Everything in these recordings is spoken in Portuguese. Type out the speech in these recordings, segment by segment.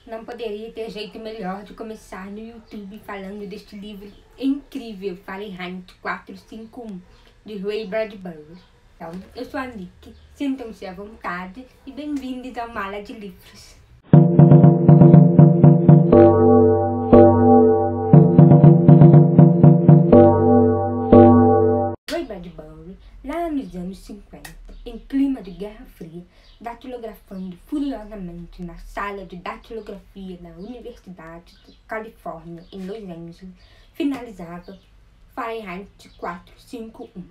Não poderia ter jeito melhor de começar no YouTube falando deste livro incrível, Fahrenheit 451, de Ray Bradbury. Então, eu sou a Nick, sintam-se à vontade e bem-vindos ao Mala de Livros. Ray Bradbury, lá nos anos 50, em clima de Guerra Fria, datilografando furiosamente na sala de datilografia da Universidade de Califórnia, em Los Angeles, finalizava Fahrenheit 451,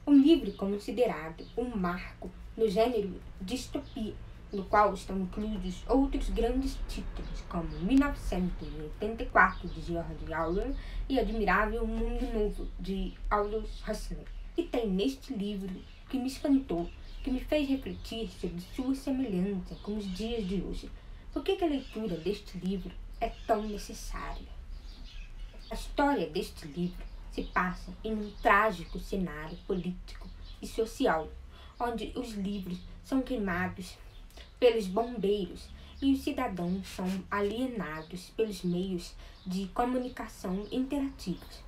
um livro considerado um marco no gênero distopia, no qual estão incluídos outros grandes títulos, como 1984, de George Orwell, e Admirável Mundo Novo, de Aldous Huxley. E tem neste livro que me espantou, que me fez refletir sobre sua semelhança com os dias de hoje. Por que a leitura deste livro é tão necessária? A história deste livro se passa em um trágico cenário político e social, onde os livros são queimados pelos bombeiros e os cidadãos são alienados pelos meios de comunicação interativos.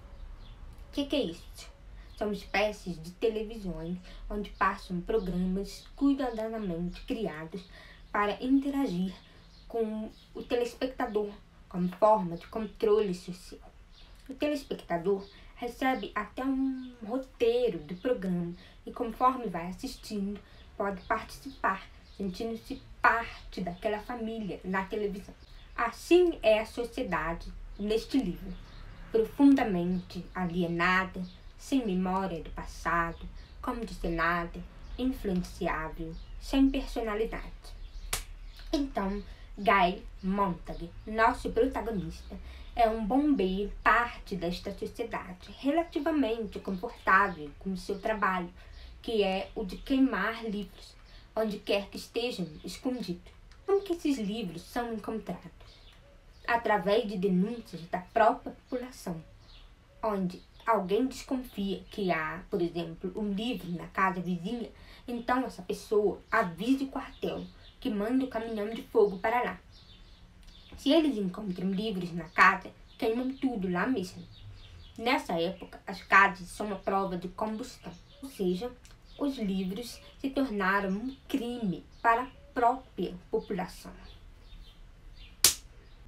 O que é isso? São espécies de televisões onde passam programas cuidadosamente criados para interagir com o telespectador como forma de controle social. O telespectador recebe até um roteiro do programa e, conforme vai assistindo, pode participar, sentindo-se parte daquela família na televisão. Assim é a sociedade neste livro, profundamente alienada, sem memória do passado, condicionada, influenciável, sem personalidade. Então, Guy Montag, nosso protagonista, é um bombeiro, parte desta sociedade, relativamente confortável com o seu trabalho, que é o de queimar livros, onde quer que estejam escondidos. Como que esses livros são encontrados? Através de denúncias da própria população, onde alguém desconfia que há, por exemplo, um livro na casa vizinha, então essa pessoa avisa o quartel que manda o caminhão de fogo para lá. Se eles encontram livros na casa, queimam tudo lá mesmo. Nessa época, as casas são uma prova de combustão, ou seja, os livros se tornaram um crime para a própria população.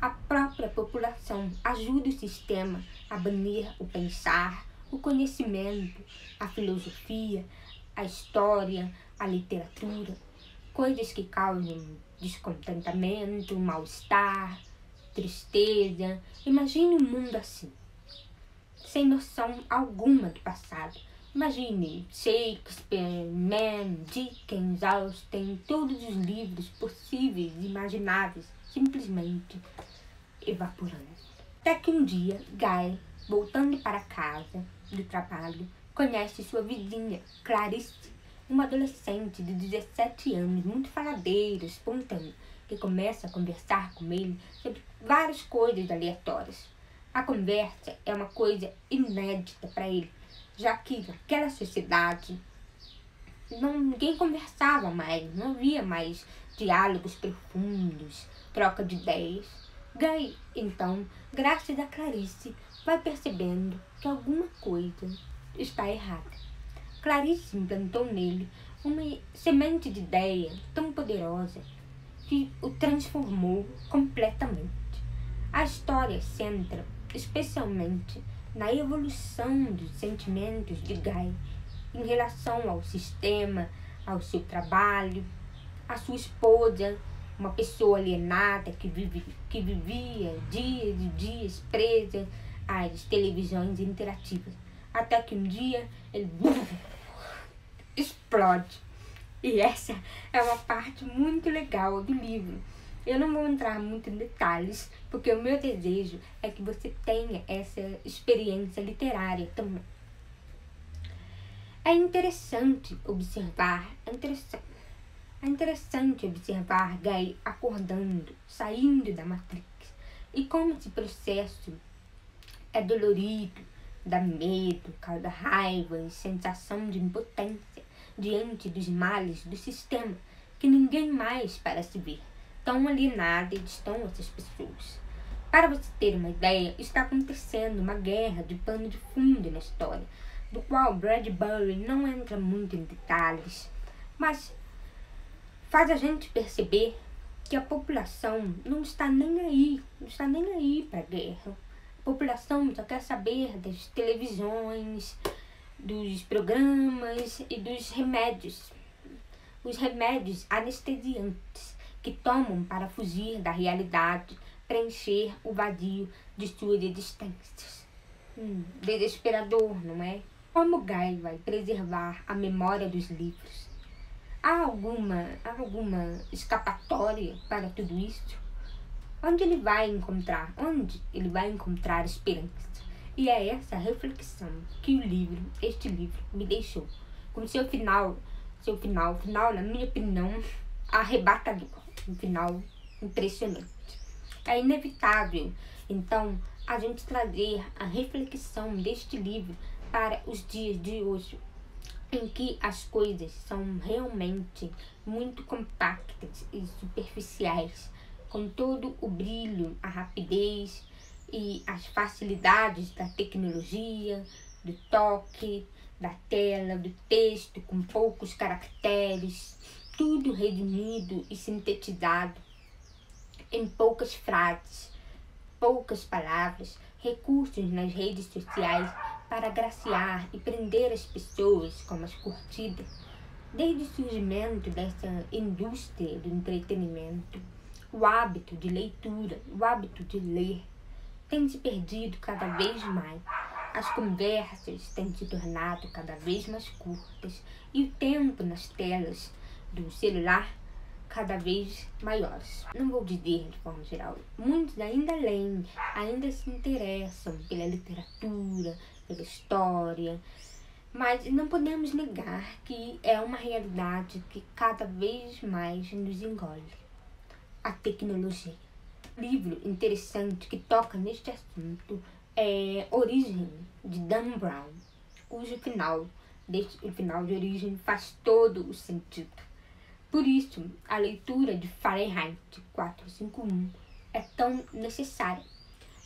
A própria população ajuda o sistema a banir o pensar, o conhecimento, a filosofia, a história, a literatura, coisas que causam descontentamento, mal-estar, tristeza. Imagine um mundo assim, sem noção alguma do passado. Imagine Shakespeare, Mann, Dickens, Austen, todos os livros possíveis e imagináveis, simplesmente evaporando. Até que um dia, Guy, voltando para casa do trabalho, conhece sua vizinha, Clarice, uma adolescente de 17 anos, muito faladeira, espontânea, que começa a conversar com ele sobre várias coisas aleatórias. A conversa é uma coisa inédita para ele, já que naquela sociedade ninguém conversava mais, não havia mais diálogos profundos, troca de ideias. Guy, então, graças a Clarice, vai percebendo que alguma coisa está errada. Clarice implantou nele uma semente de ideia tão poderosa que o transformou completamente. A história centra especialmente na evolução dos sentimentos de Guy em relação ao sistema, ao seu trabalho, à sua esposa, uma pessoa alienada que vivia dias e dias presa às televisões interativas, até que um dia ele explode. E essa é uma parte muito legal do livro. Eu não vou entrar muito em detalhes, porque o meu desejo é que você tenha essa experiência literária também. É interessante observar Guy acordando, saindo da Matrix, e como esse processo é dolorido, dá medo, causa raiva e sensação de impotência diante dos males do sistema que ninguém mais parece ver. tão alienada estão essas pessoas. Para você ter uma ideia, está acontecendo uma guerra de pano de fundo na história, do qual Bradbury não entra muito em detalhes, mas faz a gente perceber que a população não está nem aí para a guerra. A população só quer saber das televisões, dos programas e dos remédios. Os remédios anestesiantes que tomam para fugir da realidade, preencher o vazio de suas existências. Desesperador, não é? Como Guy vai preservar a memória dos livros? Há alguma escapatória para tudo isso? Onde ele vai encontrar esperança? E é essa reflexão que este livro me deixou. Com seu final, na minha opinião, arrebatador. Um final impressionante. É inevitável, então, a gente trazer a reflexão deste livro para os dias de hoje, em que as coisas são realmente muito compactas e superficiais, com todo o brilho, a rapidez e as facilidades da tecnologia, do toque, da tela, do texto com poucos caracteres, tudo resumido e sintetizado em poucas frases, poucas palavras, recursos nas redes sociais para agraciar e prender as pessoas como as curtidas. Desde o surgimento dessa indústria do entretenimento, o hábito de leitura, o hábito de ler, tem se perdido cada vez mais. As conversas têm se tornado cada vez mais curtas e o tempo nas telas do celular cada vez maiores. Não vou dizer de forma geral, muitos ainda leem, ainda se interessam pela literatura, pela história, mas não podemos negar que é uma realidade que cada vez mais nos engole. A tecnologia. Um livro interessante que toca neste assunto é Origem, de Dan Brown, cujo final de Origem faz todo o sentido. Por isso, a leitura de Fahrenheit 451 é tão necessária.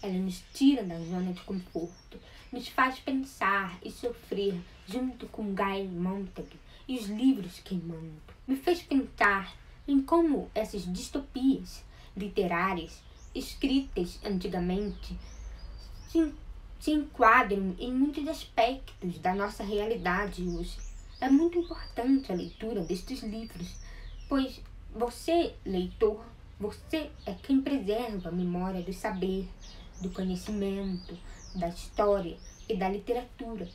Ela nos tira da zona de conforto, nos faz pensar e sofrer junto com Guy Montag e os livros queimando. Me fez pensar em como essas distopias literárias escritas antigamente se enquadram em muitos aspectos da nossa realidade hoje. É muito importante a leitura destes livros, pois você, leitor, você é quem preserva a memória do saber, do conhecimento, da história e da literatura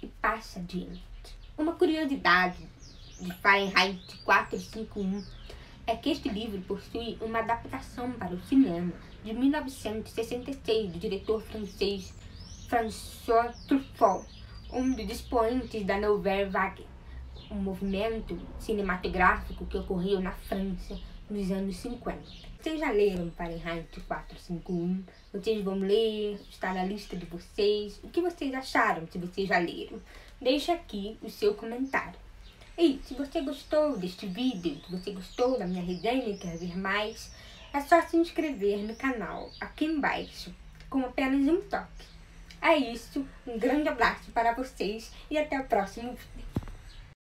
e passa adiante. Uma curiosidade de Fahrenheit 451 é que este livro possui uma adaptação para o cinema de 1966 do diretor francês François Truffaut, um dos expoentes da Nouvelle Vague, um movimento cinematográfico que ocorreu na França nos anos 50. Vocês já leram Fahrenheit 451? Vocês vão ler? Está na lista de vocês? O que vocês acharam se vocês já leram? Deixa aqui o seu comentário. E se você gostou deste vídeo, se você gostou da minha resenha e quer ver mais, é só se inscrever no canal aqui embaixo, com apenas um toque. É isso, um grande abraço para vocês e até o próximo vídeo.